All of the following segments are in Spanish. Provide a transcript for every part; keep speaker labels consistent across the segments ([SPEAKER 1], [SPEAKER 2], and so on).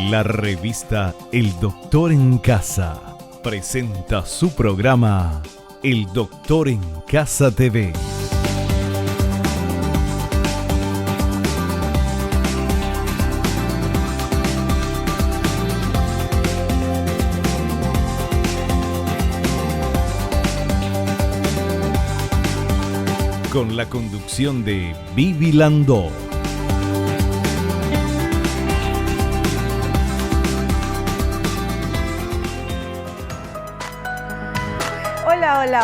[SPEAKER 1] La revista El Doctor en Casa presenta su programa El Doctor en Casa TV. Con la conducción de Vivi Landó.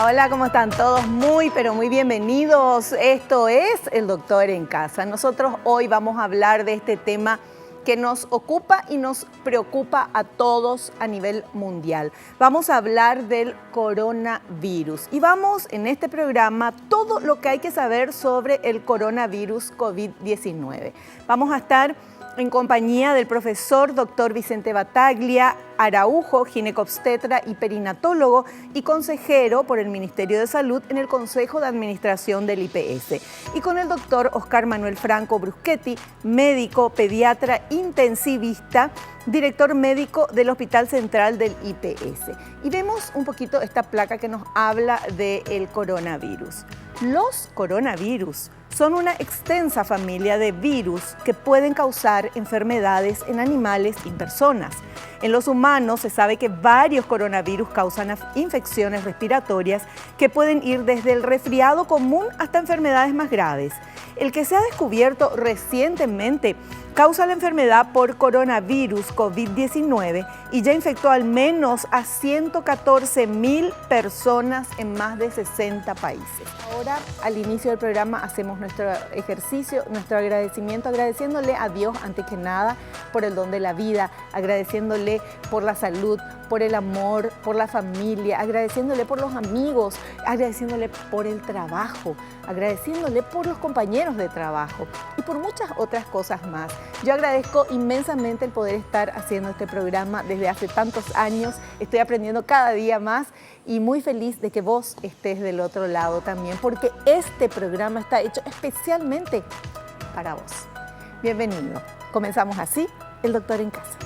[SPEAKER 2] Hola, ¿cómo están todos? Muy bienvenidos. Esto es El Doctor en Casa. Nosotros hoy vamos a hablar de este tema que nos ocupa y nos preocupa a todos a nivel mundial. Vamos a hablar del coronavirus y vamos en este programa todo lo que hay que saber sobre el coronavirus COVID-19. Vamos a estar en compañía del profesor Dr. Vicente Battaglia Araujo, ginecobstetra y perinatólogo y consejero por el Ministerio de Salud en el Consejo de Administración del IPS. Y con el doctor Oscar Manuel Franco Bruschetti, médico, pediatra, intensivista, director médico del Hospital Central del IPS. Y vemos un poquito esta placa que nos habla del coronavirus. Los coronavirus son una extensa familia de virus que pueden causar enfermedades en animales y personas. En los humanos se sabe que varios coronavirus causan infecciones respiratorias que pueden ir desde el resfriado común hasta enfermedades más graves. El que se ha descubierto recientemente causa la enfermedad por coronavirus COVID-19 y ya infectó al menos a 114.000 personas en más de 60 países. Ahora, al inicio del programa, hacemos nuestro ejercicio, nuestro agradecimiento, agradeciéndole a Dios antes que nada por el don de la vida, agradeciéndole por la salud, por el amor, por la familia, agradeciéndole por los amigos, agradeciéndole por el trabajo, agradeciéndole por los compañeros de trabajo y por muchas otras cosas más. Yo agradezco inmensamente el poder estar haciendo este programa desde hace tantos años. Estoy aprendiendo cada día más y muy feliz de que vos estés del otro lado también, porque este programa está hecho especialmente para vos. Bienvenido. Comenzamos así, El Doctor en Casa.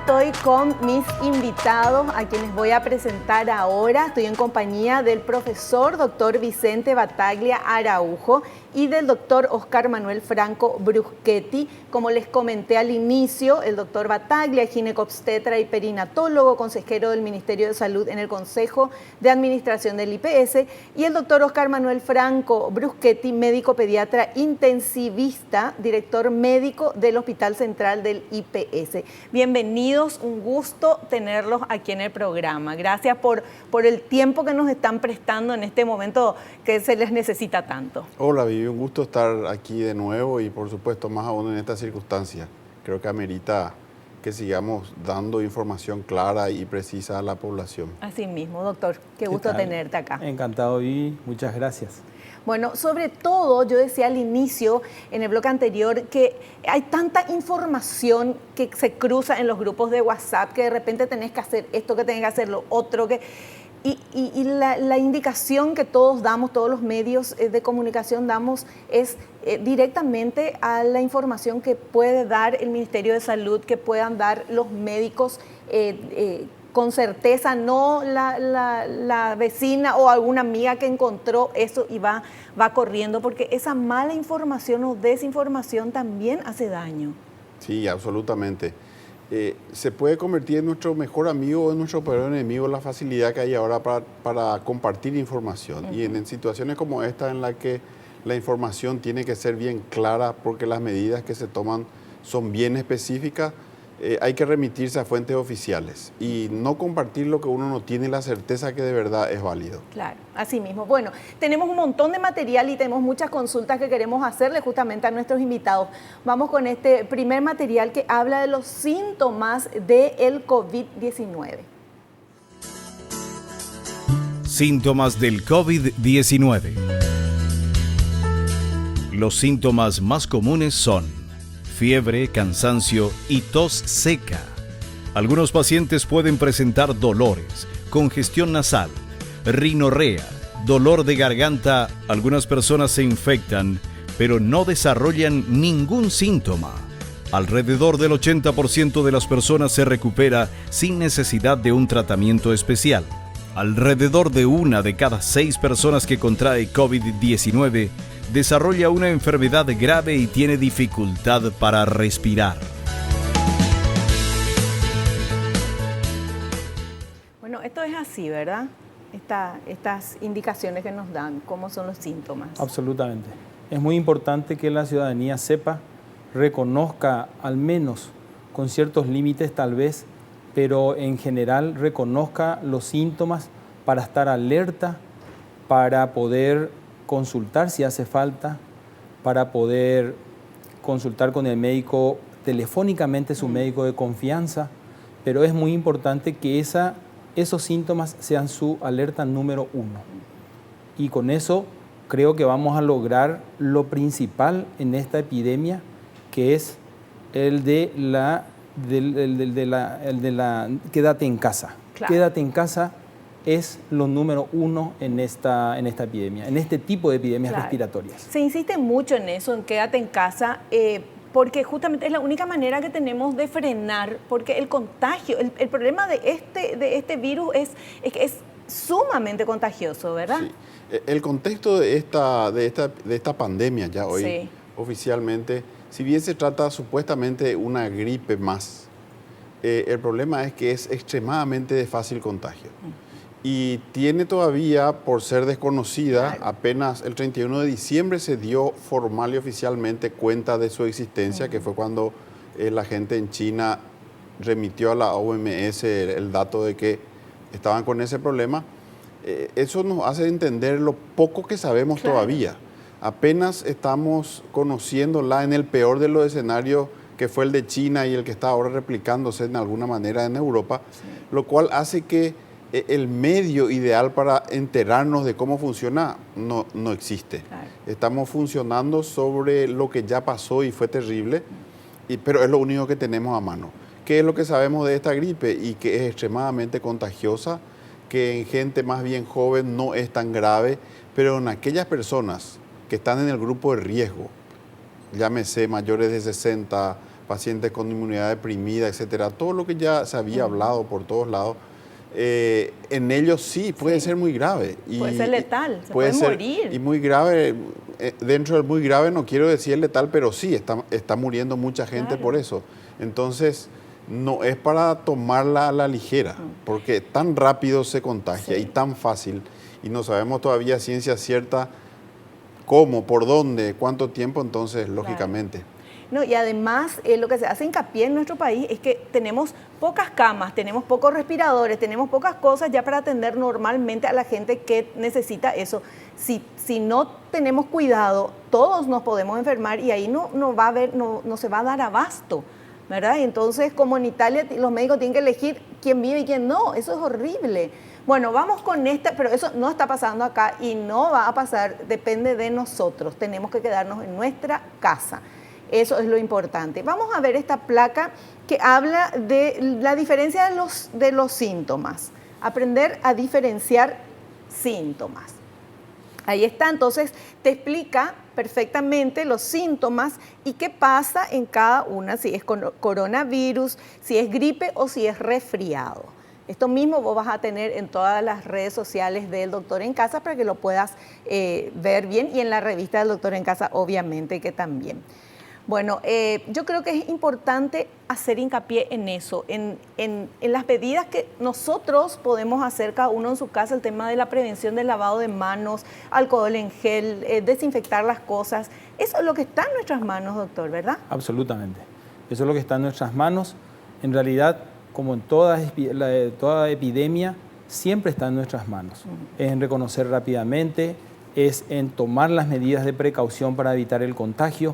[SPEAKER 2] Estoy con mis invitados a quienes voy a presentar ahora. Estoy en compañía del profesor Dr. Vicente Battaglia Araujo y del doctor Oscar Manuel Franco Bruschetti. Como les comenté al inicio, el doctor Battaglia es ginecobstetra y perinatólogo, consejero del Ministerio de Salud en el Consejo de Administración del IPS, y el doctor Oscar Manuel Franco Bruschetti, médico pediatra intensivista, director médico del Hospital Central del IPS. Bienvenidos, un gusto tenerlos aquí en el programa. Gracias por el tiempo que nos están prestando en este momento que se les necesita tanto.
[SPEAKER 3] Hola, Vivi, un gusto estar aquí de nuevo y por supuesto más aún en estas circunstancias. Creo que amerita que sigamos dando información clara y precisa a la población.
[SPEAKER 2] Así mismo, doctor. Qué gusto tenerte acá.
[SPEAKER 4] Encantado, Vivi. Muchas gracias.
[SPEAKER 2] Bueno, sobre todo, yo decía al inicio, en el bloque anterior, que hay tanta información que se cruza en los grupos de WhatsApp, que de repente tenés que hacer esto, que tenés que hacer lo otro, y la indicación que todos damos, todos los medios de comunicación damos, es directamente a la información que puede dar el Ministerio de Salud, que puedan dar los médicos con certeza, no la vecina o alguna amiga que encontró eso y va corriendo, porque esa mala información o desinformación también hace daño.
[SPEAKER 3] Sí, absolutamente. Se puede convertir en nuestro mejor amigo o en nuestro peor enemigo la facilidad que hay ahora para compartir información. Y en situaciones como esta en la que la información tiene que ser bien clara porque las medidas que se toman son bien específicas, hay que remitirse a fuentes oficiales y no compartir lo que uno no tiene la certeza que de verdad es válido.
[SPEAKER 2] Claro, así mismo. Bueno, tenemos un montón de material y tenemos muchas consultas que queremos hacerle justamente a nuestros invitados. Vamos con este primer material que habla de los síntomas del COVID-19.
[SPEAKER 1] Síntomas del COVID-19. Los síntomas más comunes son fiebre, cansancio y tos seca. Algunos pacientes pueden presentar dolores, congestión nasal, rinorrea, dolor de garganta. Algunas personas se infectan, pero no desarrollan ningún síntoma. Alrededor del 80% de las personas se recupera sin necesidad de un tratamiento especial. Alrededor de 1 de cada 6 personas que contrae COVID-19 desarrolla una enfermedad grave y tiene dificultad para respirar.
[SPEAKER 2] Bueno, esto es así, ¿verdad? Estas indicaciones que nos dan, ¿cómo son los síntomas?
[SPEAKER 4] Absolutamente. Es muy importante que la ciudadanía sepa, reconozca al menos con ciertos límites tal vez, pero en general reconozca los síntomas para estar alerta, para poder consultar si hace falta, para poder consultar con el médico telefónicamente, su médico de confianza, pero es muy importante que esos síntomas sean su alerta número 1. Y con eso creo que vamos a lograr lo principal en esta epidemia, que es el de la quédate en casa. Claro. Quédate en casa es lo número 1 en esta epidemia, en este tipo de epidemias respiratorias.
[SPEAKER 2] Se insiste mucho en eso, en quédate en casa, porque justamente es la única manera que tenemos de frenar, porque el contagio, el problema de este virus es que es sumamente contagioso, ¿verdad?
[SPEAKER 3] Sí. El contexto de esta pandemia ya hoy, oficialmente, si bien se trata supuestamente de una gripe más, el problema es que es extremadamente de fácil contagio. Y tiene todavía, por ser desconocida, apenas el 31 de diciembre se dio formal y oficialmente cuenta de su existencia, que fue cuando la gente en China remitió a la OMS el dato de que estaban con ese problema. Eso nos hace entender lo poco que sabemos todavía. Apenas estamos conociéndola en el peor de los escenarios, que fue el de China y el que está ahora replicándose en alguna manera en Europa, lo cual hace que el medio ideal para enterarnos de cómo funciona no existe. Claro. Estamos funcionando sobre lo que ya pasó y fue terrible, pero es lo único que tenemos a mano. ¿Qué es lo que sabemos de esta gripe? Y que es extremadamente contagiosa, que en gente más bien joven no es tan grave, pero en aquellas personas que están en el grupo de riesgo, llámese mayores de 60, pacientes con inmunidad deprimida, etcétera, todo lo que ya se había hablado por todos lados, en ellos sí puede ser muy grave.
[SPEAKER 2] Puede ser letal, se puede morir.
[SPEAKER 3] Y muy grave, dentro del muy grave no quiero decir letal, pero sí, está muriendo mucha gente por eso. Entonces, no es para tomarla a la ligera, porque tan rápido se contagia y tan fácil, y no sabemos todavía ciencia cierta cómo, por dónde, cuánto tiempo, entonces, lógicamente.
[SPEAKER 2] No, y además lo que se hace hincapié en nuestro país es que tenemos pocas camas, tenemos pocos respiradores, tenemos pocas cosas ya para atender normalmente a la gente que necesita eso. Si no tenemos cuidado, todos nos podemos enfermar y ahí no se va a dar abasto, ¿verdad? Y entonces, como en Italia, los médicos tienen que elegir quién vive y quién no. Eso es horrible. Bueno, vamos con pero eso no está pasando acá y no va a pasar, depende de nosotros. Tenemos que quedarnos en nuestra casa. Eso es lo importante. Vamos a ver esta placa que habla de la diferencia de los síntomas. Aprender a diferenciar síntomas. Ahí está, entonces te explica perfectamente los síntomas y qué pasa en cada una, si es coronavirus, si es gripe o si es resfriado. Esto mismo vos vas a tener en todas las redes sociales del Doctor en Casa para que lo puedas ver bien, y en la revista del Doctor en Casa obviamente que también. Bueno, yo creo que es importante hacer hincapié en eso, en las medidas que nosotros podemos hacer cada uno en su casa, el tema de la prevención del lavado de manos, alcohol en gel, desinfectar las cosas. Eso es lo que está en nuestras manos, doctor, ¿verdad?
[SPEAKER 4] Absolutamente. Eso es lo que está en nuestras manos. En realidad, como en toda epidemia, siempre está en nuestras manos. Es en reconocer rápidamente, es en tomar las medidas de precaución para evitar el contagio,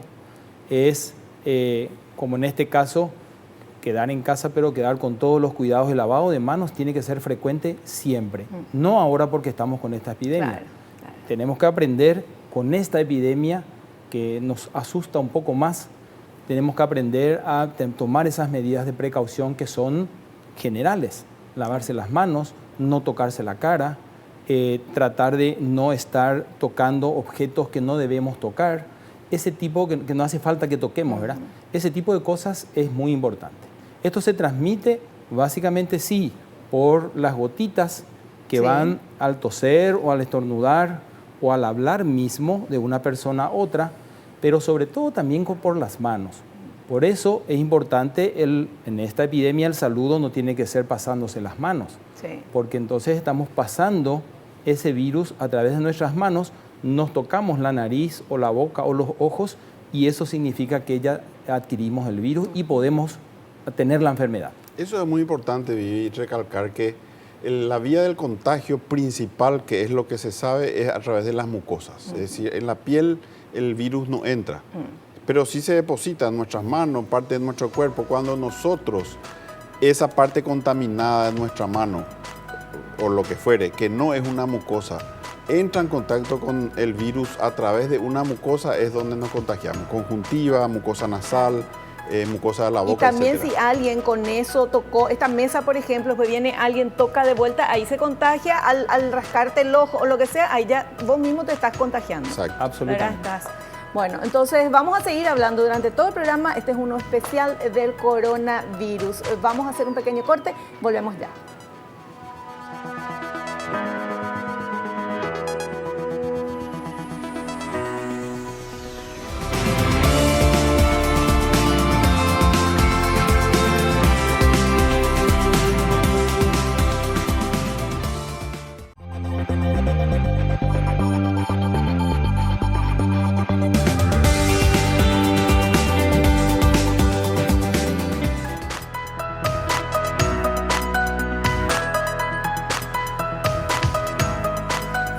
[SPEAKER 4] es, como en este caso, quedar en casa, pero quedar con todos los cuidados. El lavado de manos tiene que ser frecuente siempre, no ahora porque estamos con esta epidemia.
[SPEAKER 2] Claro, claro.
[SPEAKER 4] Tenemos que aprender con esta epidemia que nos asusta un poco más, tenemos que aprender a tomar esas medidas de precaución que son generales. Lavarse las manos, no tocarse la cara, tratar de no estar tocando objetos que no debemos tocar, ese tipo que no hace falta que toquemos, ¿verdad? Ese tipo de cosas es muy importante. Esto se transmite básicamente sí por las gotitas que van al toser o al estornudar o al hablar mismo de una persona a otra, pero sobre todo también por las manos. Por eso es importante, en esta epidemia el saludo no tiene que ser pasándose las manos, porque entonces estamos pasando ese virus a través de nuestras manos, nos tocamos la nariz o la boca o los ojos y eso significa que ya adquirimos el virus y podemos tener la enfermedad.
[SPEAKER 3] Eso es muy importante, Vivi, y recalcar que la vía del contagio principal, que es lo que se sabe, es a través de las mucosas. Es decir, en la piel el virus no entra, pero sí se deposita en nuestras manos, parte de nuestro cuerpo. Cuando nosotros, esa parte contaminada de nuestra mano, o lo que fuere, que no es una mucosa, entra en contacto con el virus a través de una mucosa, es donde nos contagiamos. Conjuntiva, mucosa nasal, mucosa de la boca,
[SPEAKER 2] y también
[SPEAKER 3] etcétera.
[SPEAKER 2] Si alguien con eso tocó esta mesa, por ejemplo, pues viene alguien, toca de vuelta, ahí se contagia, al rascarte el ojo o lo que sea, ahí ya vos mismo te estás contagiando.
[SPEAKER 3] Exacto.
[SPEAKER 4] Absolutamente.
[SPEAKER 2] Bueno, entonces vamos a seguir hablando durante todo el programa. Este es uno especial del coronavirus. Vamos a hacer un pequeño corte, volvemos ya.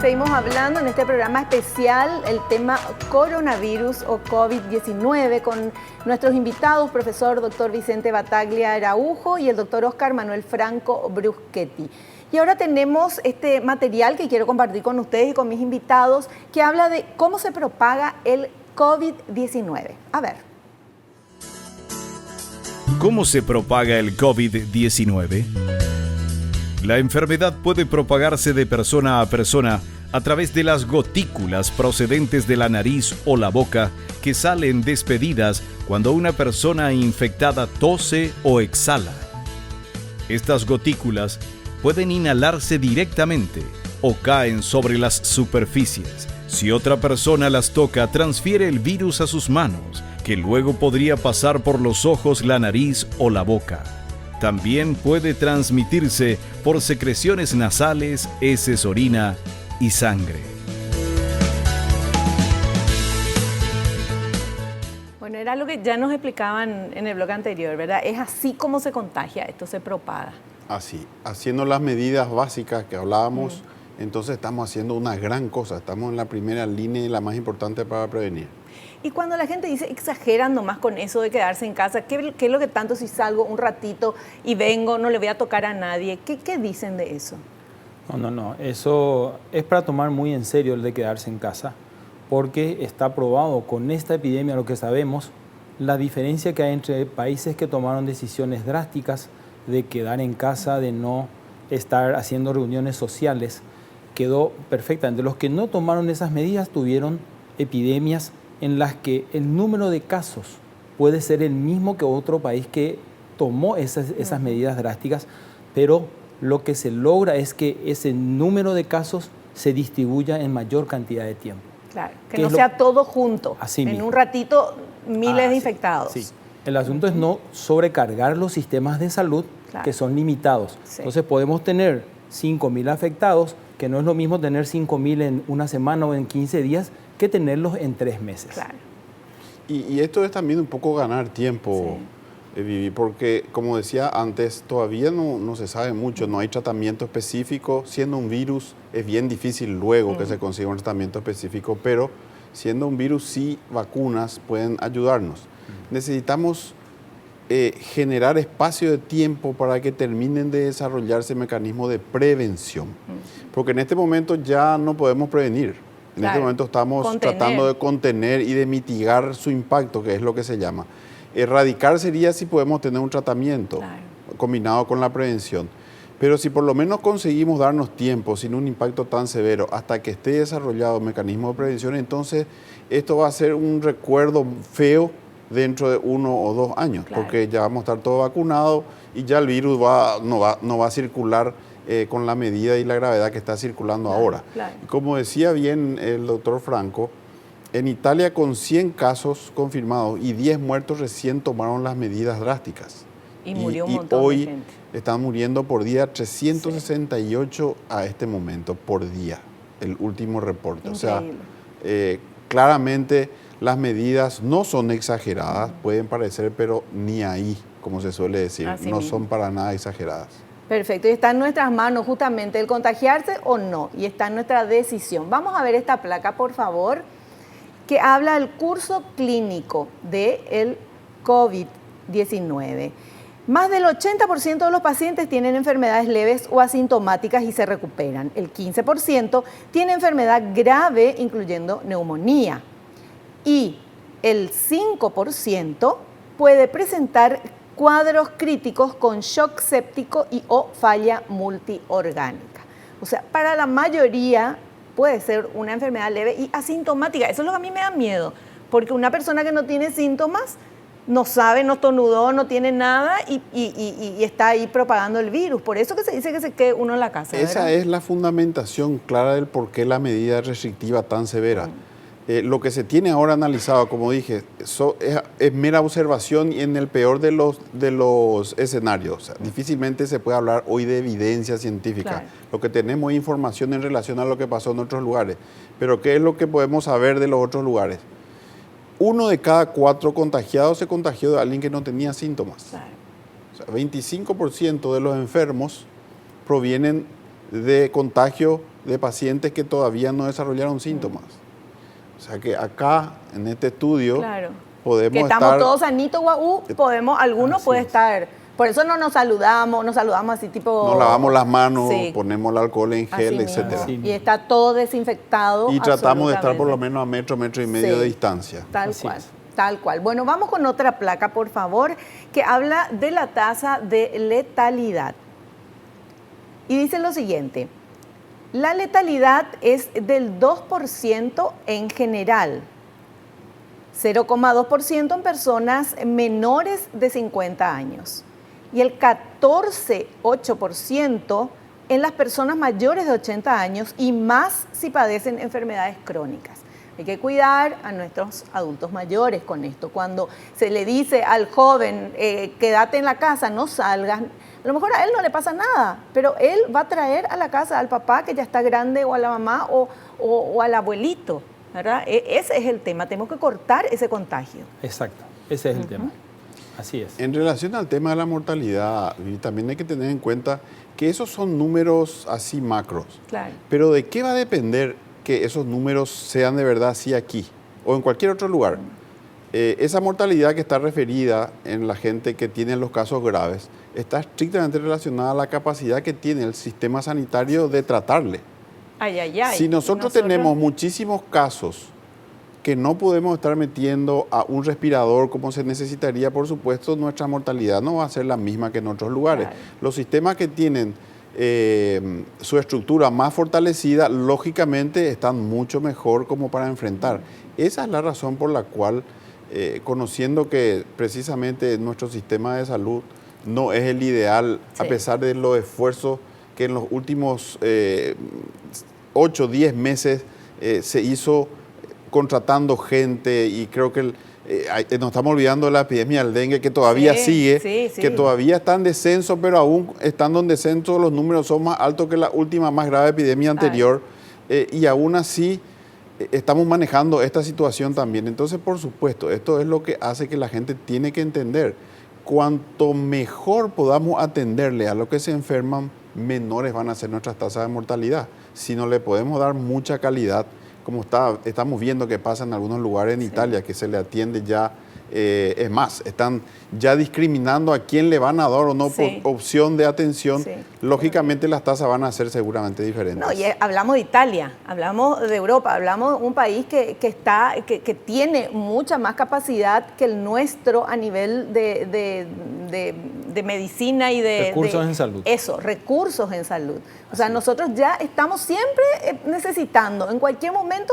[SPEAKER 2] Seguimos hablando en este programa especial el tema coronavirus o COVID-19 con nuestros invitados, profesor Dr. Vicente Battaglia Araujo y el doctor Oscar Manuel Franco Bruschetti. Y ahora tenemos este material que quiero compartir con ustedes y con mis invitados que habla de cómo se propaga el COVID-19. A ver.
[SPEAKER 1] ¿Cómo se propaga el COVID-19? La enfermedad puede propagarse de persona a persona a través de las gotículas procedentes de la nariz o la boca que salen despedidas cuando una persona infectada tose o exhala. Estas gotículas pueden inhalarse directamente o caen sobre las superficies. Si otra persona las toca, transfiere el virus a sus manos, que luego podría pasar por los ojos, la nariz o la boca. También puede transmitirse por secreciones nasales, heces, orina y sangre.
[SPEAKER 2] Bueno, era lo que ya nos explicaban en el bloque anterior, ¿verdad? Es así como se contagia, esto se propaga.
[SPEAKER 3] Así, haciendo las medidas básicas que hablábamos, entonces estamos haciendo una gran cosa, estamos en la primera línea y la más importante para prevenir.
[SPEAKER 2] Y cuando la gente dice, exageran nomás con eso de quedarse en casa, ¿qué es lo que tanto si salgo un ratito y vengo, no le voy a tocar a nadie? ¿Qué dicen de eso?
[SPEAKER 4] No, eso es para tomar muy en serio el de quedarse en casa, porque está probado con esta epidemia, lo que sabemos, la diferencia que hay entre países que tomaron decisiones drásticas de quedar en casa, de no estar haciendo reuniones sociales, quedó perfecta. Entre los que no tomaron esas medidas tuvieron epidemias en las que el número de casos puede ser el mismo que otro país que tomó esas medidas drásticas, pero lo que se logra es que ese número de casos se distribuya en mayor cantidad de tiempo.
[SPEAKER 2] Claro, que no sea todo junto,
[SPEAKER 4] Así
[SPEAKER 2] en
[SPEAKER 4] mismo.
[SPEAKER 2] un ratito miles de infectados.
[SPEAKER 4] Sí. El asunto es no sobrecargar los sistemas de salud,
[SPEAKER 2] Claro.
[SPEAKER 4] que son limitados.
[SPEAKER 2] Sí.
[SPEAKER 4] Entonces podemos tener 5.000 afectados, que no es lo mismo tener 5.000 en una semana o en 15 días que tenerlos en 3 meses.
[SPEAKER 2] Claro.
[SPEAKER 3] Y esto es también un poco ganar tiempo, Vivi, porque como decía antes, todavía no se sabe mucho, no hay tratamiento específico. Siendo un virus es bien difícil luego que se consiga un tratamiento específico, pero siendo un virus sí, vacunas pueden ayudarnos. Necesitamos generar espacio de tiempo para que terminen de desarrollarse mecanismos de prevención. Porque en este momento ya no podemos prevenir. En este momento estamos tratando de contener y de mitigar su impacto, que es lo que se llama. Erradicar sería si podemos tener un tratamiento combinado con la prevención. Pero si por lo menos conseguimos darnos tiempo sin un impacto tan severo hasta que esté desarrollado un mecanismo de prevención, entonces esto va a ser un recuerdo feo dentro de 1 o 2 años, porque ya vamos a estar todos vacunados y ya el virus no va a circular con la medida y la gravedad que está circulando ahora. Y como decía bien el doctor Franco, en Italia con 100 casos confirmados y 10 muertos recién tomaron las medidas drásticas.
[SPEAKER 2] Y murió un montón de gente.
[SPEAKER 3] Están muriendo por día 368 a este momento, por día, el último reporte. Increíble. O sea, claramente las medidas no son exageradas, pueden parecer, pero ni ahí, como se suele decir, no son para nada exageradas.
[SPEAKER 2] Perfecto, y está en nuestras manos justamente el contagiarse o no, y está en nuestra decisión. Vamos a ver esta placa, por favor, que habla del curso clínico del COVID-19. Más del 80% de los pacientes tienen enfermedades leves o asintomáticas y se recuperan. El 15% tiene enfermedad grave, incluyendo neumonía. Y el 5% puede presentar cuadros críticos con shock séptico y o falla multiorgánica. O sea, para la mayoría puede ser una enfermedad leve y asintomática. Eso es lo que a mí me da miedo, porque una persona que no tiene síntomas no sabe, no estornudó, no tiene nada y está ahí propagando el virus. Por eso que se dice que se quede uno en la casa.
[SPEAKER 3] Esa es la fundamentación clara del por qué la medida restrictiva tan severa. Lo que se tiene ahora analizado, como dije, es mera observación y en el peor de los escenarios. O sea, difícilmente se puede hablar hoy de evidencia científica. Lo que tenemos es información en relación a lo que pasó en otros lugares. Pero ¿qué es lo que podemos saber de los otros lugares? 1 de cada 4 contagiados se contagió de alguien que no tenía síntomas. O sea, 25% de los enfermos provienen de contagio de pacientes que todavía no desarrollaron síntomas. O sea que acá, en este estudio, podemos
[SPEAKER 2] que estamos todos sanitos, algunos puede estar. Por eso no nos saludamos así tipo...
[SPEAKER 3] Nos lavamos las manos, ponemos el alcohol en gel, etc.
[SPEAKER 2] Y está todo desinfectado.
[SPEAKER 3] Y tratamos de estar por lo menos a metro y medio de distancia.
[SPEAKER 2] Tal cual. Bueno, vamos con otra placa, por favor, que habla de la tasa de letalidad. Y dice lo siguiente: la letalidad es del 2% en general, 0,2% en personas menores de 50 años y el 14,8% en las personas mayores de 80 años y más si padecen enfermedades crónicas. Hay que cuidar a nuestros adultos mayores con esto. Cuando se le dice al joven, quédate en la casa, no salgas, a lo mejor a él no le pasa nada, pero él va a traer a la casa al papá que ya está grande o a la mamá o al abuelito, ¿verdad? Ese es el tema, tenemos que cortar ese contagio.
[SPEAKER 4] Exacto, ese es el tema. Así es.
[SPEAKER 3] En relación al tema de la mortalidad, también hay que tener en cuenta que esos son números así macros. Pero ¿de qué va a depender que esos números sean de verdad así aquí o en cualquier otro lugar? Esa mortalidad que está referida en la gente que tiene los casos graves está estrictamente relacionada a la capacidad que tiene el sistema sanitario de tratarle. Si nosotros tenemos muchísimos casos que no podemos estar metiendo a un respirador como se necesitaría, por supuesto, nuestra mortalidad no va a ser la misma que en otros lugares. Los sistemas que tienen su estructura más fortalecida, lógicamente están mucho mejor como para enfrentar. Esa es la razón por la cual, conociendo que precisamente nuestro sistema de salud no es el ideal, a pesar de los esfuerzos que en los últimos 8 o 10 meses se hizo contratando gente, y creo que nos estamos olvidando de la epidemia del dengue que todavía sigue, que todavía está en descenso, pero aún estando en descenso los números son más altos que la última más grave epidemia anterior, y aún así estamos manejando esta situación también. Entonces, por supuesto, esto es lo que hace que la gente tiene que entender. Cuanto mejor podamos atenderle a los que se enferman, menores van a ser nuestras tasas de mortalidad. Si no le podemos dar mucha calidad, como estamos viendo que pasa en algunos lugares en Italia, que se le atiende ya Es más, están ya discriminando a quién le van a dar o no
[SPEAKER 2] Sí.
[SPEAKER 3] por opción de atención.
[SPEAKER 2] Sí.
[SPEAKER 3] Lógicamente las tasas van a ser seguramente diferentes.
[SPEAKER 2] No, y hablamos de Italia, hablamos de Europa, hablamos de un país que tiene mucha más capacidad que el nuestro a nivel de medicina y de...
[SPEAKER 4] Recursos en salud.
[SPEAKER 2] Eso, recursos en salud. O sea, nosotros ya estamos siempre necesitando, en cualquier momento,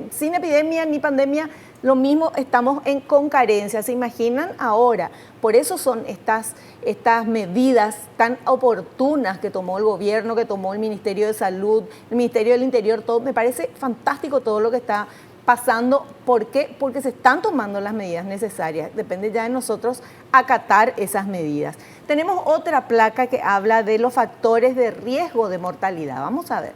[SPEAKER 2] sin epidemia ni pandemia, lo mismo estamos con carencia. ¿Se imaginan ahora? Por eso son estas medidas tan oportunas que tomó el gobierno, que tomó el Ministerio de Salud, el Ministerio del Interior, todo. Me parece fantástico todo lo que está pasando. ¿Por qué? Porque se están tomando las medidas necesarias. Depende ya de nosotros acatar esas medidas. Tenemos otra placa que habla de los factores de riesgo de mortalidad. Vamos a ver.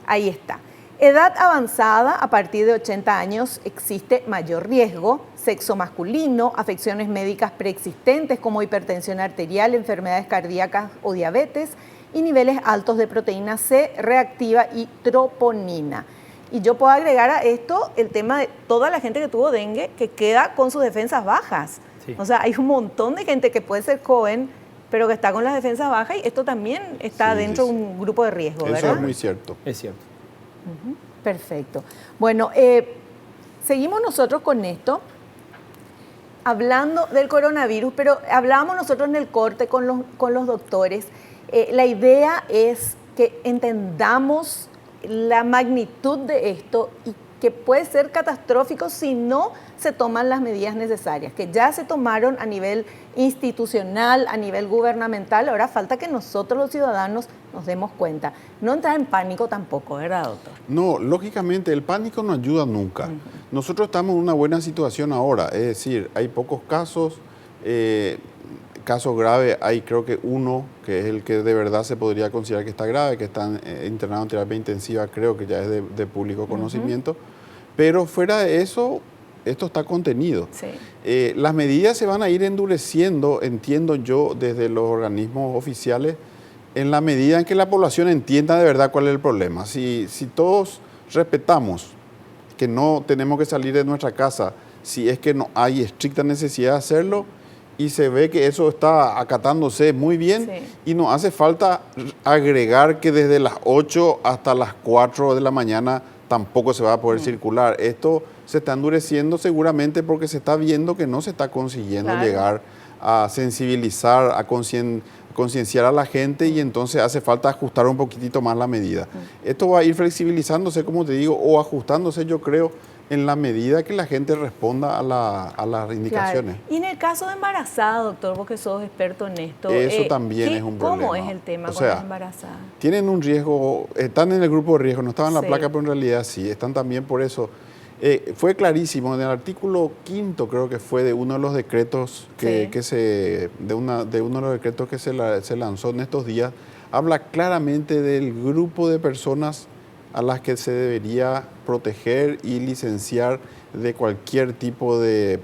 [SPEAKER 2] Ahí está. Edad avanzada, a partir de 80 años existe mayor riesgo, sexo masculino, afecciones médicas preexistentes como hipertensión arterial, enfermedades cardíacas o diabetes y niveles altos de proteína C reactiva y troponina. Y yo puedo agregar a esto el tema de toda la gente que tuvo dengue que queda con sus defensas bajas.
[SPEAKER 4] Sí.
[SPEAKER 2] O sea, hay un montón de gente que puede ser joven, pero que está con las defensas bajas y esto también está
[SPEAKER 3] Sí,
[SPEAKER 2] dentro
[SPEAKER 3] sí,
[SPEAKER 2] de un grupo de riesgo,
[SPEAKER 3] Eso
[SPEAKER 2] ¿verdad?
[SPEAKER 3] es muy cierto.
[SPEAKER 4] Es cierto.
[SPEAKER 2] Perfecto. Bueno, seguimos nosotros con esto, hablando del coronavirus, pero hablábamos nosotros en el corte con los doctores. La idea es que entendamos la magnitud de esto y que puede ser catastrófico si no se toman las medidas necesarias, que ya se tomaron a nivel institucional, a nivel gubernamental. Ahora falta que nosotros los ciudadanos nos demos cuenta. No entrar en pánico tampoco, ¿verdad, doctor?
[SPEAKER 3] No, lógicamente el pánico no ayuda nunca. Nosotros estamos en una buena situación ahora, es decir, hay pocos casos, casos graves, hay creo que uno, que es el que de verdad se podría considerar que está grave, que está internado en terapia intensiva, creo que ya es de público conocimiento, pero fuera de eso, esto está contenido.
[SPEAKER 2] Sí.
[SPEAKER 3] Las medidas se van a ir endureciendo, entiendo yo, desde los organismos oficiales, en la medida en que la población entienda de verdad cuál es el problema. Si todos respetamos que no tenemos que salir de nuestra casa, si es que no hay estricta necesidad de hacerlo, y se ve que eso está acatándose muy bien,
[SPEAKER 2] Sí.
[SPEAKER 3] y no hace falta agregar que desde las 8 hasta las 4 de la mañana tampoco se va a poder circular. Esto se está endureciendo seguramente porque se está viendo que no se está consiguiendo
[SPEAKER 2] Claro.
[SPEAKER 3] llegar a sensibilizar, a concienciar a la gente, y entonces hace falta ajustar un poquitito más la medida. Esto va a ir flexibilizándose, como te digo, o ajustándose, yo creo, en la medida que la gente responda a las indicaciones.
[SPEAKER 2] Claro. Y en el caso de embarazada, doctor, vos que sos experto en esto.
[SPEAKER 3] Eso también es un
[SPEAKER 2] ¿Cómo
[SPEAKER 3] problema.
[SPEAKER 2] es el tema
[SPEAKER 3] O
[SPEAKER 2] con
[SPEAKER 3] sea,
[SPEAKER 2] las embarazadas?
[SPEAKER 3] Tienen un riesgo, están en el grupo de riesgo, no estaban en la
[SPEAKER 2] Sí.
[SPEAKER 3] placa, pero en realidad sí, están también por eso. Fue clarísimo, en el artículo 5 creo que fue de uno de los decretos
[SPEAKER 2] Sí.
[SPEAKER 3] de uno de los decretos que se lanzó en estos días, habla claramente del grupo de personas a las que se debería proteger y licenciar de cualquier tipo de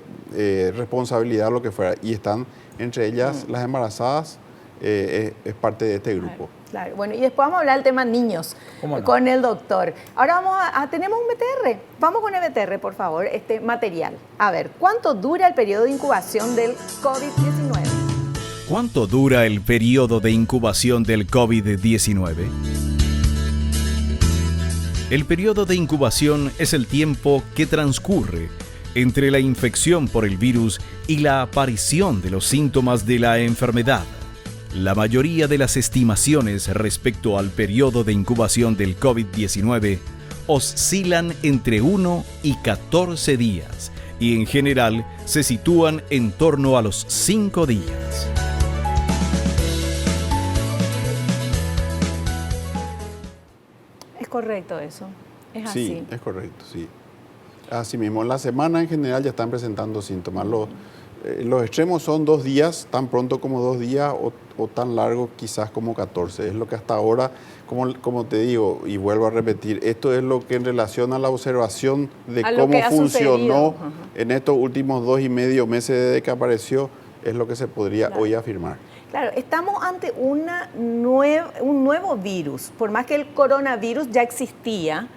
[SPEAKER 3] responsabilidad o lo que fuera. Y están entre ellas las embarazadas, es parte de este grupo.
[SPEAKER 2] Claro. Bueno, y después vamos a hablar del tema niños
[SPEAKER 4] ¿Cómo no?
[SPEAKER 2] con el doctor. Ahora vamos tenemos un BTR. Vamos con el BTR, por favor, este material. A ver, ¿cuánto dura el periodo de incubación del COVID-19?
[SPEAKER 1] ¿Cuánto dura el periodo de incubación del COVID-19? El periodo de incubación es el tiempo que transcurre entre la infección por el virus y la aparición de los síntomas de la enfermedad. La mayoría de las estimaciones respecto al periodo de incubación del COVID-19 oscilan entre 1 y 14 días y en general se sitúan en torno a los 5 días.
[SPEAKER 2] Es correcto eso. Es
[SPEAKER 3] Sí,
[SPEAKER 2] así.
[SPEAKER 3] es correcto, sí. Así mismo, en la semana en general ya están presentando síntomas. Los extremos son 2 días, tan pronto como 2 días, o tan largo quizás como 14. Es lo que hasta ahora, como te digo, y vuelvo a repetir, esto es lo que en relación a la observación de
[SPEAKER 2] A lo
[SPEAKER 3] cómo
[SPEAKER 2] que ha
[SPEAKER 3] funcionó
[SPEAKER 2] sucedido. Ajá.
[SPEAKER 3] en estos últimos 2 y medio meses desde que apareció, es lo que se podría hoy afirmar.
[SPEAKER 2] Claro, estamos ante un nuevo virus. Por más que el coronavirus ya existía,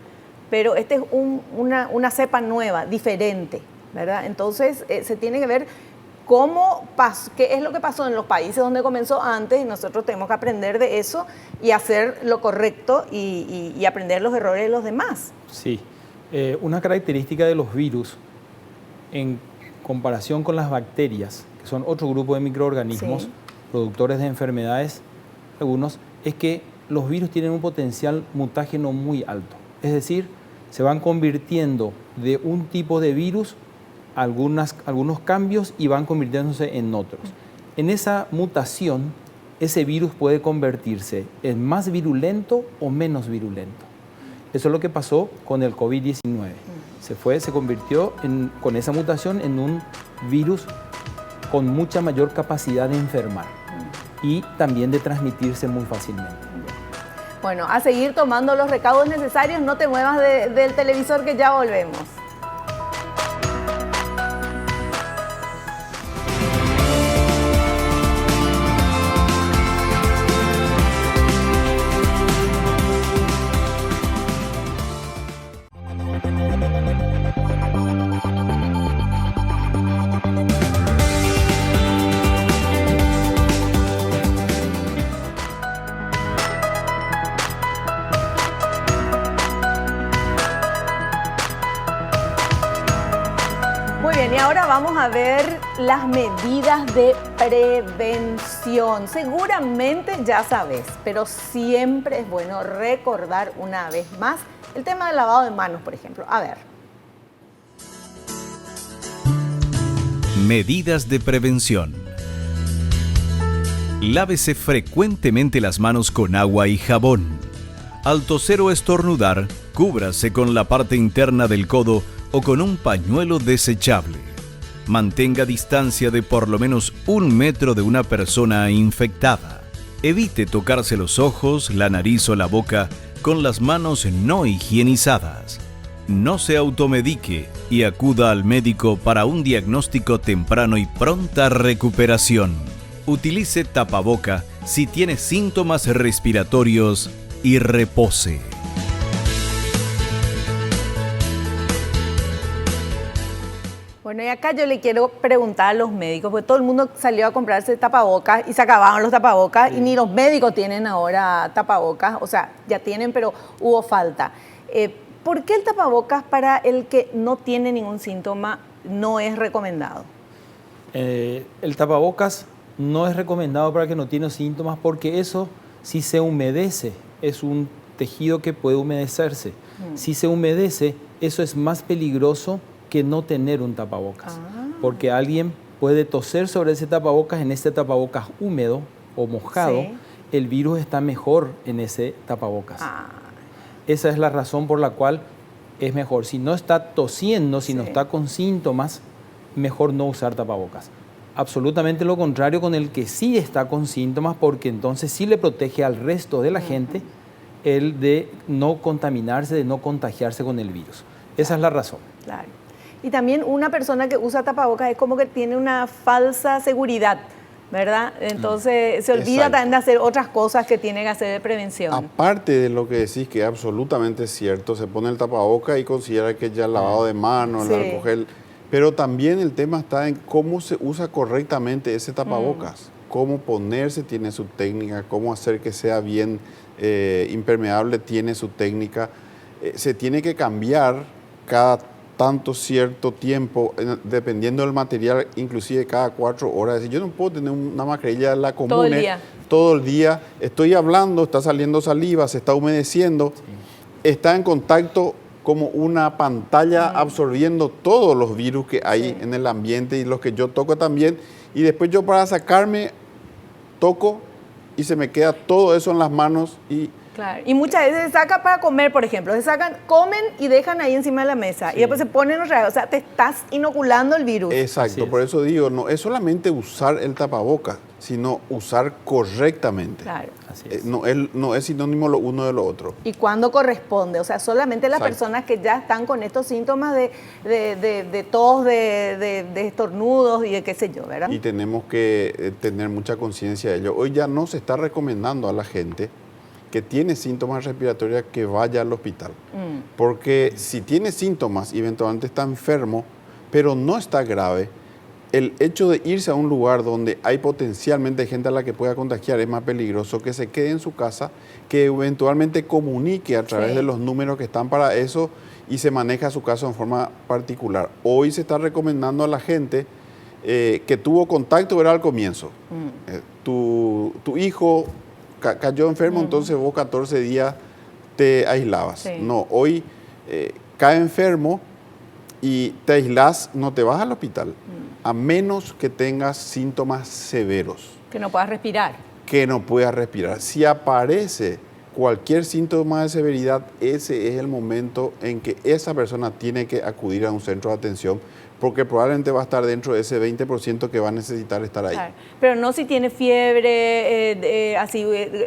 [SPEAKER 2] pero este es una cepa nueva, diferente. ¿verdad? Entonces, se tiene que ver qué es lo que pasó en los países donde comenzó antes y nosotros tenemos que aprender de eso y hacer lo correcto y aprender los errores de los demás.
[SPEAKER 4] Sí, una característica de los virus en comparación con las bacterias, que son otro grupo de microorganismos
[SPEAKER 2] Sí.
[SPEAKER 4] productores de enfermedades, algunos, es que los virus tienen un potencial mutágeno muy alto. Es decir, se van convirtiendo de un tipo de virus algunos cambios y van convirtiéndose en otros. En esa mutación, ese virus puede convertirse en más virulento o menos virulento. Eso es lo que pasó con el COVID-19. Se convirtió con esa mutación en un virus con mucha mayor capacidad de enfermar y también de transmitirse muy fácilmente.
[SPEAKER 2] Bueno, a seguir tomando los recaudos necesarios, no te muevas del televisor que ya volvemos. Muy bien, y ahora vamos a ver las medidas de prevención. Seguramente ya sabes, pero siempre es bueno recordar una vez más el tema del lavado de manos, por ejemplo. A ver.
[SPEAKER 1] Medidas de prevención. Lávese frecuentemente las manos con agua y jabón. Al toser o estornudar, cúbrase con la parte interna del codo o con un pañuelo desechable. Mantenga distancia de por lo menos 1 metro de una persona infectada. Evite tocarse los ojos, la nariz o la boca con las manos no higienizadas. No se automedique y acuda al médico para un diagnóstico temprano y pronta recuperación. Utilice tapaboca si tiene síntomas respiratorios y repose.
[SPEAKER 2] Bueno, y acá yo le quiero preguntar a los médicos, porque todo el mundo salió a comprarse tapabocas y se acababan los tapabocas y ni los médicos tienen ahora tapabocas, o sea, ya tienen, pero hubo falta. ¿Por qué el tapabocas para el que no tiene ningún síntoma no es recomendado?
[SPEAKER 4] El tapabocas no es recomendado para el que no tiene síntomas porque eso, si se humedece, es un tejido que puede humedecerse. Si se humedece, eso es más peligroso que no tener un tapabocas, porque alguien puede toser sobre ese tapabocas, en este tapabocas húmedo o mojado,
[SPEAKER 2] Sí.
[SPEAKER 4] el virus está mejor en ese tapabocas. Esa es la razón por la cual es mejor. Si no está tosiendo, si no está con síntomas, mejor no usar tapabocas. Absolutamente lo contrario con el que sí está con síntomas, porque entonces sí le protege al resto de la gente el de no contaminarse, de no contagiarse con el virus. Esa es la razón.
[SPEAKER 2] Claro. Y también una persona que usa tapabocas es como que tiene una falsa seguridad, ¿verdad? Entonces se olvida
[SPEAKER 3] Exacto.
[SPEAKER 2] también de hacer otras cosas que tiene que hacer de prevención.
[SPEAKER 3] Aparte de lo que decís, que es absolutamente cierto, se pone el tapaboca y considera que ya el lavado de manos,
[SPEAKER 2] Sí.
[SPEAKER 3] el alcohol gel, pero también el tema está en cómo se usa correctamente ese tapabocas, cómo ponerse tiene su técnica, cómo hacer que sea bien impermeable tiene su técnica. Se tiene que cambiar cada tanto cierto tiempo, dependiendo del material, inclusive cada 4 horas. Es decir, yo no puedo tener una mascarilla de la común
[SPEAKER 2] Todo el día.
[SPEAKER 3] todo el día. Estoy hablando, está saliendo saliva, se está humedeciendo, está en contacto como una pantalla absorbiendo todos los virus que hay en el ambiente y los que yo toco también. Y después yo para sacarme, toco y se me queda todo eso en las manos y...
[SPEAKER 2] Claro. Y muchas veces se saca para comer, por ejemplo. Se sacan, comen y dejan ahí encima de la mesa. Y después se ponen otra vez. O sea, te estás inoculando el virus.
[SPEAKER 3] Exacto, por eso digo, no es solamente usar el tapaboca, sino usar correctamente.
[SPEAKER 2] Claro.
[SPEAKER 4] Así es.
[SPEAKER 3] No es sinónimo lo uno de lo otro.
[SPEAKER 2] Y cuando corresponde. O sea, solamente las
[SPEAKER 3] Exacto.
[SPEAKER 2] personas que ya están con estos síntomas de tos, de estornudos y de qué sé yo, ¿verdad?
[SPEAKER 3] Y tenemos que tener mucha conciencia de ello. Hoy ya no se está recomendando a la gente que tiene síntomas respiratorios que vaya al hospital. Porque si tiene síntomas y eventualmente está enfermo, pero no está grave, el hecho de irse a un lugar donde hay potencialmente gente a la que pueda contagiar es más peligroso que se quede en su casa, que eventualmente comunique a través de los números que están para eso y se maneja su caso en forma particular. Hoy se está recomendando a la gente que tuvo contacto, era al comienzo. Tu hijo cayó enfermo, entonces vos 14 días te aislabas.
[SPEAKER 2] Sí.
[SPEAKER 3] No, hoy cae enfermo y te aislás, no te vas al hospital, a menos que tengas síntomas severos.
[SPEAKER 2] Que no puedas respirar.
[SPEAKER 3] Que no puedas respirar. Si aparece cualquier síntoma de severidad, ese es el momento en que esa persona tiene que acudir a un centro de atención, porque probablemente va a estar dentro de ese 20% que va a necesitar estar ahí.
[SPEAKER 2] Claro. Pero no si tiene fiebre,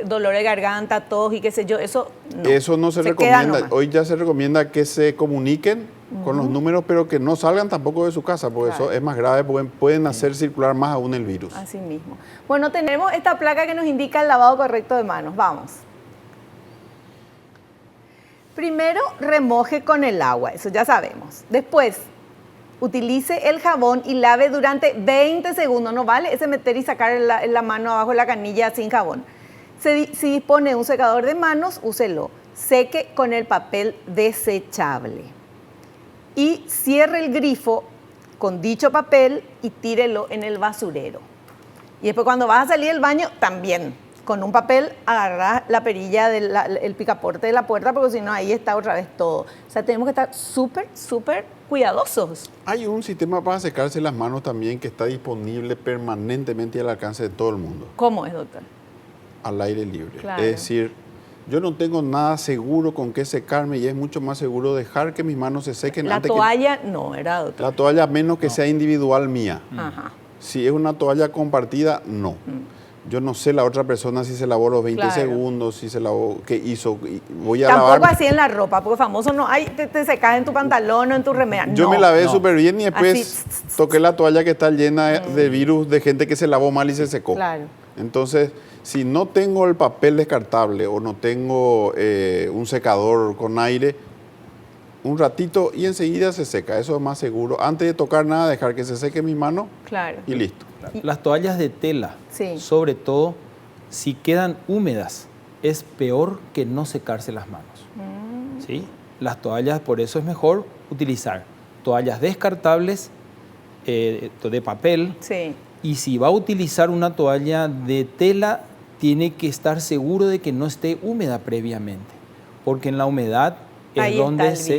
[SPEAKER 2] dolor de garganta, tos y qué sé yo, eso no.
[SPEAKER 3] Eso no se recomienda. Hoy ya se recomienda que se comuniquen con los números, pero que no salgan tampoco de su casa, porque eso es más grave, porque pueden hacer circular más aún el virus.
[SPEAKER 2] Así mismo. Bueno, tenemos esta placa que nos indica el lavado correcto de manos. Vamos. Primero, remoje con el agua, eso ya sabemos. Después, utilice el jabón y lave durante 20 segundos. No vale ese meter y sacar la mano abajo de la canilla sin jabón. Si dispone de un secador de manos, úselo. Seque con el papel desechable. Y cierre el grifo con dicho papel y tírelo en el basurero. Y después cuando vas a salir del baño, también con un papel agarrás la perilla el picaporte de la puerta, porque si no ahí está otra vez todo. O sea, tenemos que estar súper, súper cuidadosos.
[SPEAKER 3] Hay un sistema para secarse las manos también que está disponible permanentemente al alcance de todo el mundo.
[SPEAKER 2] ¿Cómo es, doctor?
[SPEAKER 3] Al aire libre.
[SPEAKER 2] Claro.
[SPEAKER 3] Es decir, yo no tengo nada seguro con qué secarme y es mucho más seguro dejar que mis manos se sequen.
[SPEAKER 2] La
[SPEAKER 3] antes
[SPEAKER 2] toalla no, ¿verdad, doctor?
[SPEAKER 3] La toalla, menos que sea individual mía.
[SPEAKER 2] Ajá.
[SPEAKER 3] Si es una toalla compartida, no. Yo no sé la otra persona si se lavó los 20 segundos, si se lavó, qué hizo. Voy a
[SPEAKER 2] Tampoco
[SPEAKER 3] lavar.
[SPEAKER 2] así en la ropa, porque famoso no hay, te secas en tu pantalón o en tu remera.
[SPEAKER 3] Yo
[SPEAKER 2] no.
[SPEAKER 3] me lavé súper bien y después
[SPEAKER 2] Así,
[SPEAKER 3] toqué la toalla que está llena de virus de gente que se lavó mal y se secó.
[SPEAKER 2] Claro.
[SPEAKER 3] Entonces, si no tengo el papel descartable o no tengo un secador con aire, un ratito y enseguida se seca. Eso es más seguro. Antes de tocar nada, dejar que se seque mi mano y listo.
[SPEAKER 4] Las toallas de tela,
[SPEAKER 2] Sí.
[SPEAKER 4] sobre todo, si quedan húmedas, es peor que no secarse las manos. ¿Sí? Las toallas, por eso es mejor utilizar toallas descartables de papel.
[SPEAKER 2] Sí.
[SPEAKER 4] Y si va a utilizar una toalla de tela, tiene que estar seguro de que no esté húmeda previamente, porque en la humedad
[SPEAKER 2] Ahí
[SPEAKER 4] es donde
[SPEAKER 2] está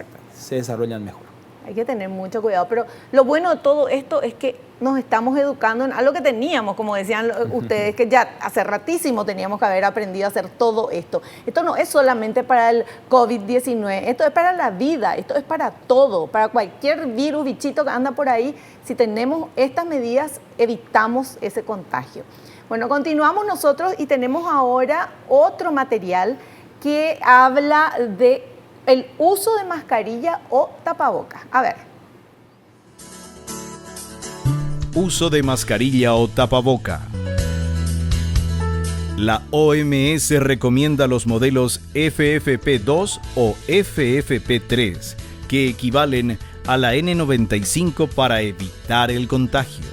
[SPEAKER 2] el virus.
[SPEAKER 4] se desarrollan mejor.
[SPEAKER 2] Hay que tener mucho cuidado, pero lo bueno de todo esto es que nos estamos educando en algo que teníamos, como decían ustedes, que ya hace ratísimo teníamos que haber aprendido a hacer todo esto. Esto no es solamente para el COVID-19, esto es para la vida, esto es para todo, para cualquier virus, bichito que anda por ahí. Si tenemos estas medidas, evitamos ese contagio. Bueno, continuamos nosotros y tenemos ahora otro material que habla de el uso de mascarilla o tapabocas. A ver.
[SPEAKER 1] Uso de mascarilla o tapaboca. La OMS recomienda los modelos FFP2 o FFP3, que equivalen a la N95 para evitar el contagio.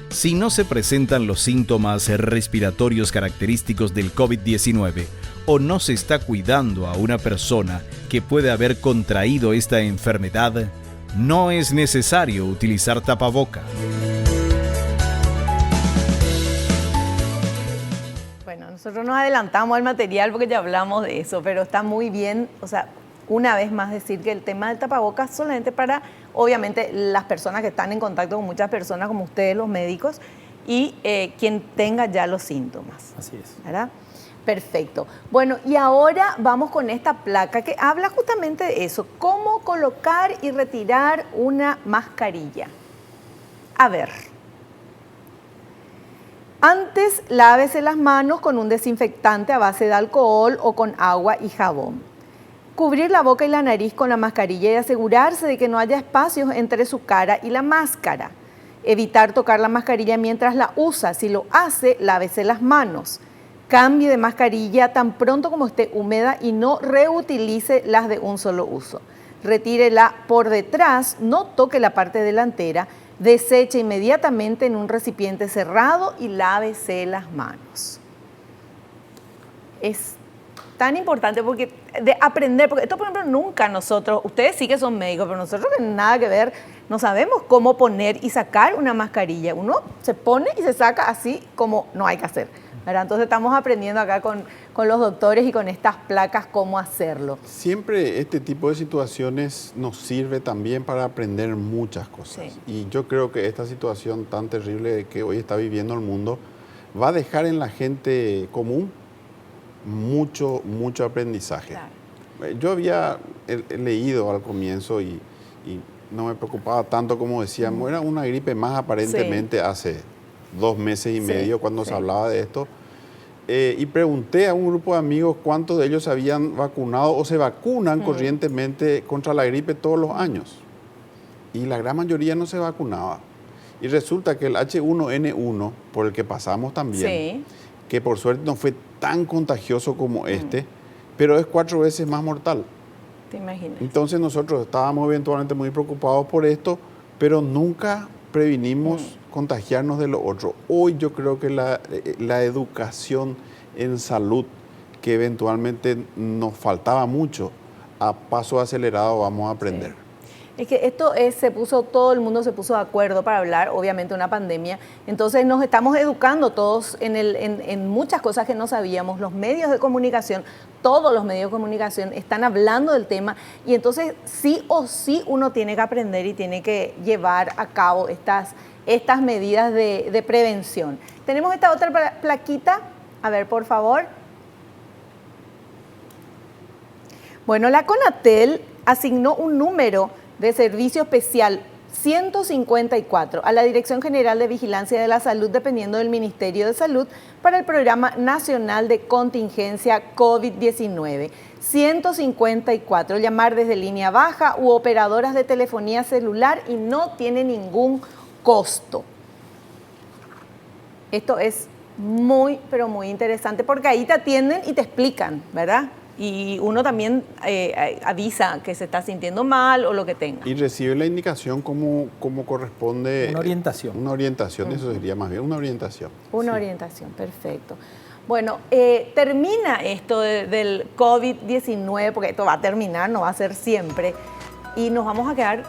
[SPEAKER 1] Si no se presentan los síntomas respiratorios característicos del COVID-19 o no se está cuidando a una persona que puede haber contraído esta enfermedad, no es necesario utilizar tapaboca.
[SPEAKER 2] Bueno, nosotros nos adelantamos al material porque ya hablamos de eso, pero está muy bien, o sea, una vez más decir que el tema del tapabocas solamente para, obviamente, las personas que están en contacto con muchas personas, como ustedes, los médicos, y quien tenga ya los síntomas.
[SPEAKER 4] Así es.
[SPEAKER 2] ¿Verdad? Perfecto. Bueno, y ahora vamos con esta placa que habla justamente de eso, cómo colocar y retirar una mascarilla. A ver. Antes, lávese las manos con un desinfectante a base de alcohol o con agua y jabón. Cubrir la boca y la nariz con la mascarilla y asegurarse de que no haya espacios entre su cara y la máscara. Evitar tocar la mascarilla mientras la usa. Si lo hace, lávese las manos. Cambie de mascarilla tan pronto como esté húmeda y no reutilice las de un solo uso. retírela por detrás, no toque la parte delantera, deseche inmediatamente en un recipiente cerrado y lávese las manos. Es tan importante porque de aprender, porque esto por ejemplo nunca nosotros, ustedes sí que son médicos, pero nosotros que nada que ver, no sabemos cómo poner y sacar una mascarilla. Uno se pone y se saca así como no hay que hacer, ¿verdad? Entonces estamos aprendiendo acá con los doctores y con estas placas cómo hacerlo.
[SPEAKER 3] Siempre este tipo de situaciones nos sirve también para aprender muchas cosas.
[SPEAKER 2] Sí.
[SPEAKER 3] Y yo creo que esta situación tan terrible que hoy está viviendo el mundo va a dejar en la gente común mucho aprendizaje.
[SPEAKER 2] Claro.
[SPEAKER 3] Yo había leído al comienzo y no me preocupaba tanto como decíamos, era una gripe más aparentemente hace 2 meses y medio cuando se hablaba de esto. Y pregunté a un grupo de amigos cuántos de ellos se habían vacunado o se vacunan corrientemente contra la gripe todos los años. Y la gran mayoría no se vacunaba. Y resulta que el H1N1, por el que pasamos también, que por suerte no fue tan contagioso como este, pero es 4 veces más mortal.
[SPEAKER 2] ¿Te imaginas?
[SPEAKER 3] Entonces nosotros estábamos eventualmente muy preocupados por esto, pero nunca previnimos contagiarnos de lo otro. Hoy yo creo que la educación en salud, que eventualmente nos faltaba mucho, a paso acelerado vamos a aprender.
[SPEAKER 2] Sí. Es que esto todo el mundo se puso de acuerdo para hablar, obviamente, una pandemia. Entonces nos estamos educando todos en muchas cosas que no sabíamos. Los medios de comunicación, todos los medios de comunicación están hablando del tema y entonces sí o sí uno tiene que aprender y tiene que llevar a cabo estas medidas de prevención. Tenemos esta otra plaquita. A ver, por favor. Bueno, la CONATEL asignó un número de servicio especial 154 a la Dirección General de Vigilancia de la Salud, dependiendo del Ministerio de Salud, para el Programa Nacional de Contingencia COVID-19. 154, llamar desde línea baja u operadoras de telefonía celular y no tiene ningún costo. Esto es muy, pero muy interesante porque ahí te atienden y te explican, ¿verdad? Y uno también avisa que se está sintiendo mal o lo que tenga.
[SPEAKER 3] Y recibe la indicación como corresponde.
[SPEAKER 4] Una orientación.
[SPEAKER 3] Una orientación, eso sería más bien una orientación.
[SPEAKER 2] Una orientación, perfecto. Bueno, termina esto del COVID-19, porque esto va a terminar, no va a ser siempre, y nos vamos a quedar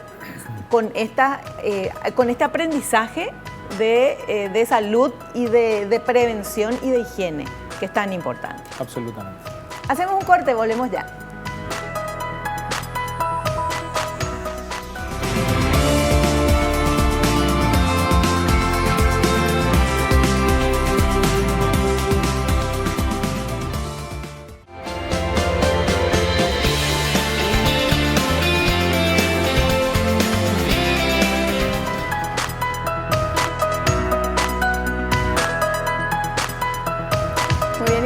[SPEAKER 2] con este aprendizaje de salud y de prevención y de higiene, que es tan importante.
[SPEAKER 4] Absolutamente.
[SPEAKER 2] Hacemos un corte, volvemos ya.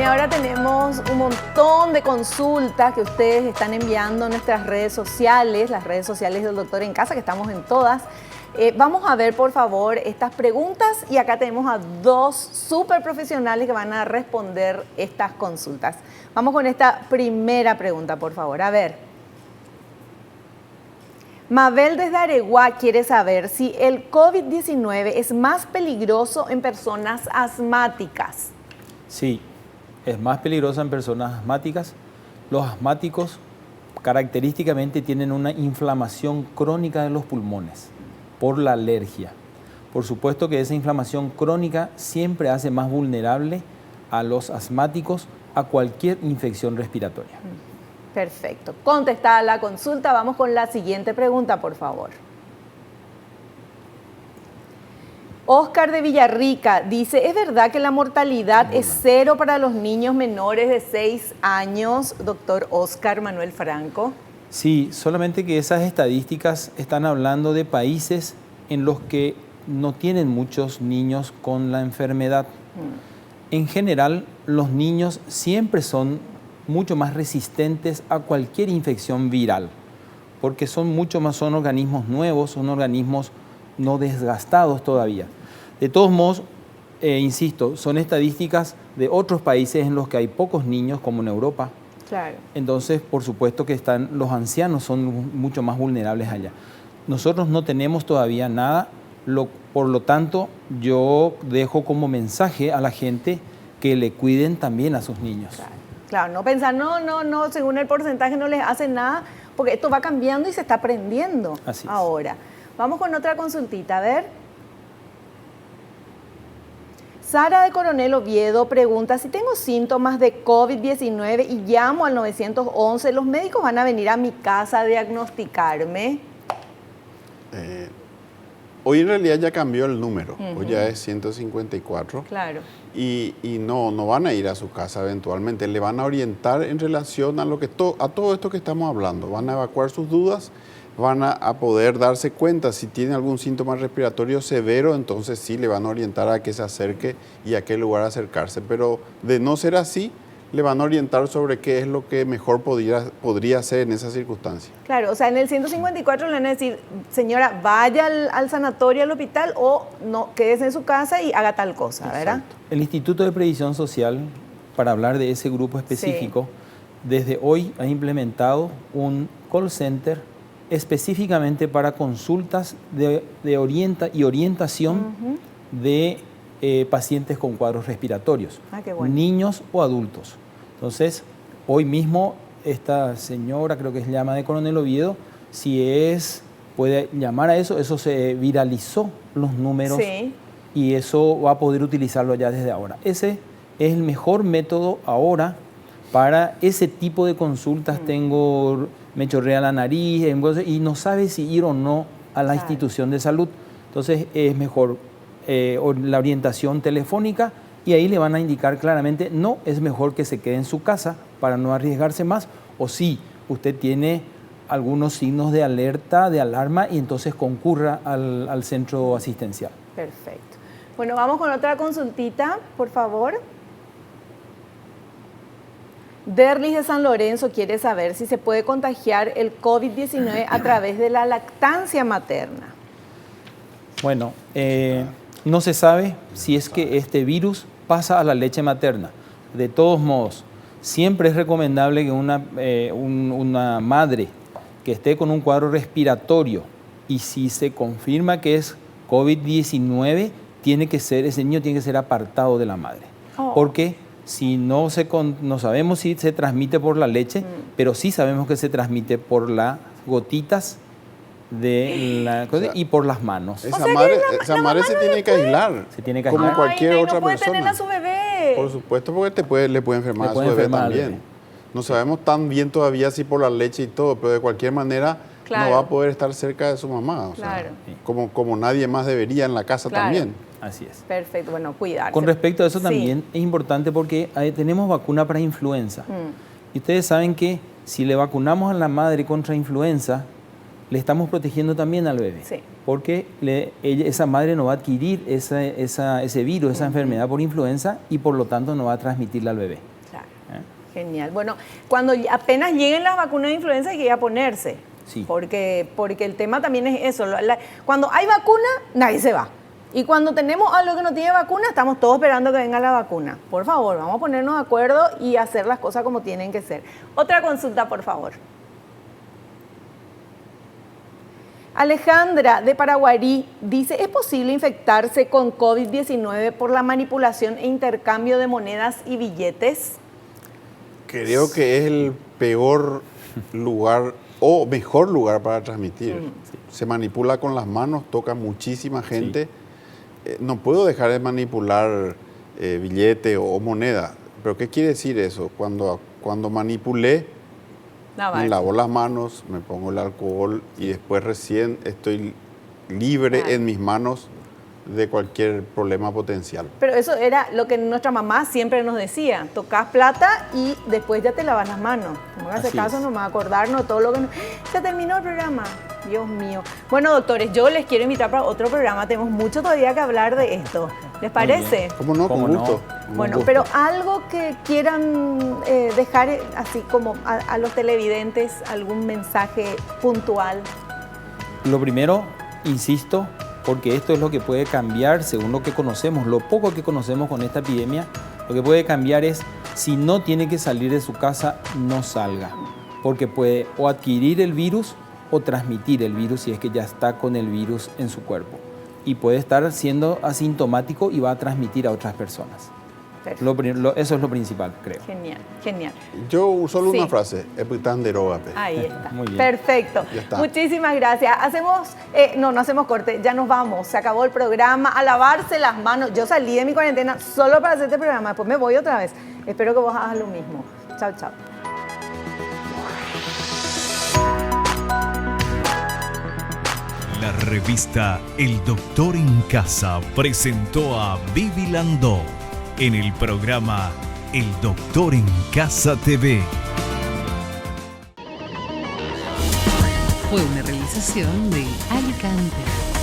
[SPEAKER 2] Ahora tenemos un montón de consultas que ustedes están enviando a nuestras redes sociales, las redes sociales del Doctor en Casa, que estamos en todas. Vamos a ver, por favor, estas preguntas y acá tenemos a 2 súper profesionales que van a responder estas consultas. Vamos con esta primera pregunta, por favor. A ver. Mabel desde Areguá quiere saber si el COVID-19 es más peligroso en personas asmáticas.
[SPEAKER 4] Sí. Es más peligrosa en personas asmáticas. Los asmáticos característicamente tienen una inflamación crónica de los pulmones por la alergia. Por supuesto que esa inflamación crónica siempre hace más vulnerable a los asmáticos a cualquier infección respiratoria.
[SPEAKER 2] Perfecto. Contestada la consulta, vamos con la siguiente pregunta, por favor. Oscar de Villarrica dice, ¿es verdad que la mortalidad es 0 para los niños menores de 6 años, doctor Oscar Manuel Franco?
[SPEAKER 4] Sí, solamente que esas estadísticas están hablando de países en los que no tienen muchos niños con la enfermedad. En general, los niños siempre son mucho más resistentes a cualquier infección viral, porque son organismos nuevos, son organismos no desgastados todavía. De todos modos, insisto, son estadísticas de otros países en los que hay pocos niños, como en Europa,
[SPEAKER 2] Claro.
[SPEAKER 4] Entonces, por supuesto que los ancianos son mucho más vulnerables allá. Nosotros no tenemos todavía nada, por lo tanto, yo dejo como mensaje a la gente que le cuiden también a sus niños.
[SPEAKER 2] Claro, no pensar, no, según el porcentaje no les hace nada, porque esto va cambiando y se está aprendiendo ahora. Vamos con otra consultita, a ver. Sara de Coronel Oviedo pregunta, si tengo síntomas de COVID-19 y llamo al 911, ¿los médicos van a venir a mi casa a diagnosticarme?
[SPEAKER 3] Hoy en realidad ya cambió el número, hoy ya es 154.
[SPEAKER 2] Claro.
[SPEAKER 3] Y no van a ir a su casa eventualmente, le van a orientar en relación a a todo esto que estamos hablando, van a evacuar sus dudas, van a poder darse cuenta si tiene algún síntoma respiratorio severo, entonces sí le van a orientar a que se acerque y a qué lugar acercarse, pero de no ser así, le van a orientar sobre qué es lo que mejor podría hacer en esa circunstancia.
[SPEAKER 2] Claro, o sea, en el 154 le van a decir, señora, vaya al sanatorio, al hospital, o no, quédese en su casa y haga tal cosa, ¿verdad?
[SPEAKER 3] Exacto.
[SPEAKER 4] El Instituto de Previsión Social, para hablar de ese grupo específico, desde hoy ha implementado un call center específicamente para consultas de orientación de pacientes con cuadros respiratorios,
[SPEAKER 2] qué bueno.
[SPEAKER 4] Niños o adultos. Entonces, hoy mismo esta señora, creo que se llama de Coronel Oviedo, puede llamar a eso se viralizó los números y eso va a poder utilizarlo ya desde ahora. Ese es el mejor método ahora para ese tipo de consultas. Me chorrea la nariz y no sabe si ir o no a la institución de salud. Entonces es mejor la orientación telefónica y ahí le van a indicar claramente, no, es mejor que se quede en su casa para no arriesgarse más, o si usted tiene algunos signos de alerta, de alarma, y entonces concurra al centro asistencial.
[SPEAKER 2] Perfecto. Bueno, vamos con otra consultita, por favor. Derlis de San Lorenzo quiere saber si se puede contagiar el COVID-19 a través de la lactancia materna.
[SPEAKER 4] Bueno, no se sabe si es que este virus pasa a la leche materna. De todos modos, siempre es recomendable que una madre que esté con un cuadro respiratorio y si se confirma que es COVID-19, ese niño tiene que ser apartado de la madre. Porque si no sabemos si se transmite por la leche, pero sí sabemos que se transmite por las gotitas y por las manos.
[SPEAKER 3] Esa madre se tiene que aislar.
[SPEAKER 4] Se tiene que
[SPEAKER 3] como
[SPEAKER 4] aislar.
[SPEAKER 3] cualquier otra
[SPEAKER 2] no puede
[SPEAKER 3] persona.
[SPEAKER 2] tener a su bebé.
[SPEAKER 3] Por supuesto, porque le puede enfermar a su bebé también. No sabemos tan bien todavía si por la leche y todo, pero de cualquier manera no va a poder estar cerca de su mamá. O sea, como nadie más debería en la casa también.
[SPEAKER 4] Así es.
[SPEAKER 2] Perfecto, bueno, cuidarse.
[SPEAKER 4] Con respecto a eso también es importante porque tenemos vacuna para influenza. Y ustedes saben que si le vacunamos a la madre contra influenza, le estamos protegiendo también al bebé.
[SPEAKER 2] Sí.
[SPEAKER 4] Porque esa madre no va a adquirir ese virus, esa enfermedad por influenza y por lo tanto no va a transmitirla al bebé.
[SPEAKER 2] Claro. Genial. Bueno, cuando apenas lleguen las vacunas de influenza hay que ir a ponerse.
[SPEAKER 4] Sí.
[SPEAKER 2] Porque el tema también es eso. Cuando hay vacuna, nadie se va. Y cuando tenemos algo que no tiene vacuna, estamos todos esperando que venga la vacuna. Por favor, vamos a ponernos de acuerdo y hacer las cosas como tienen que ser. Otra consulta, por favor. Alejandra de Paraguarí dice, ¿es posible infectarse con COVID-19 por la manipulación e intercambio de monedas y billetes?
[SPEAKER 3] Creo que es el peor lugar o mejor lugar para transmitir. Se manipula con las manos, toca muchísima gente. No puedo dejar de manipular billete o moneda. ¿Pero qué quiere decir eso? Cuando manipulé, me lavo las manos, me pongo el alcohol y después recién estoy libre en mis manos de cualquier problema potencial.
[SPEAKER 2] Pero eso era lo que nuestra mamá siempre nos decía, tocas plata y después ya te lavas las manos. No me hagas caso, no me va a acordarnos de todo lo que... Se terminó el programa, Dios mío. Bueno, doctores, yo les quiero invitar para otro programa, tenemos mucho todavía que hablar de esto. ¿Les parece?
[SPEAKER 3] ¿Cómo no? Con gusto.
[SPEAKER 2] Bueno, pero algo que quieran dejar así como a los televidentes, algún mensaje puntual.
[SPEAKER 4] Lo primero, insisto, porque esto es lo que puede cambiar según lo que conocemos, lo poco que conocemos con esta epidemia, Lo que puede cambiar es, si no tiene que salir de su casa, no salga, porque puede o adquirir el virus o transmitir el virus si es que ya está con el virus en su cuerpo. Y puede estar siendo asintomático y va a transmitir a otras personas. Eso es lo principal, creo.
[SPEAKER 2] Genial, genial.
[SPEAKER 3] Yo solo
[SPEAKER 2] Sí.
[SPEAKER 3] una frase, epitan derógate.
[SPEAKER 2] Ahí está.
[SPEAKER 4] Muy bien.
[SPEAKER 2] Perfecto.
[SPEAKER 3] Ya está.
[SPEAKER 2] Muchísimas gracias. No hacemos corte, ya nos vamos. Se acabó el programa. A lavarse las manos. Yo salí de mi cuarentena solo para hacer este programa. Después me voy otra vez. Espero que vos hagas lo mismo. Chao, chao.
[SPEAKER 1] La revista El Doctor en Casa presentó a Vivi Landó en el programa El Doctor en Casa TV.
[SPEAKER 5] Fue una realización de Alicante.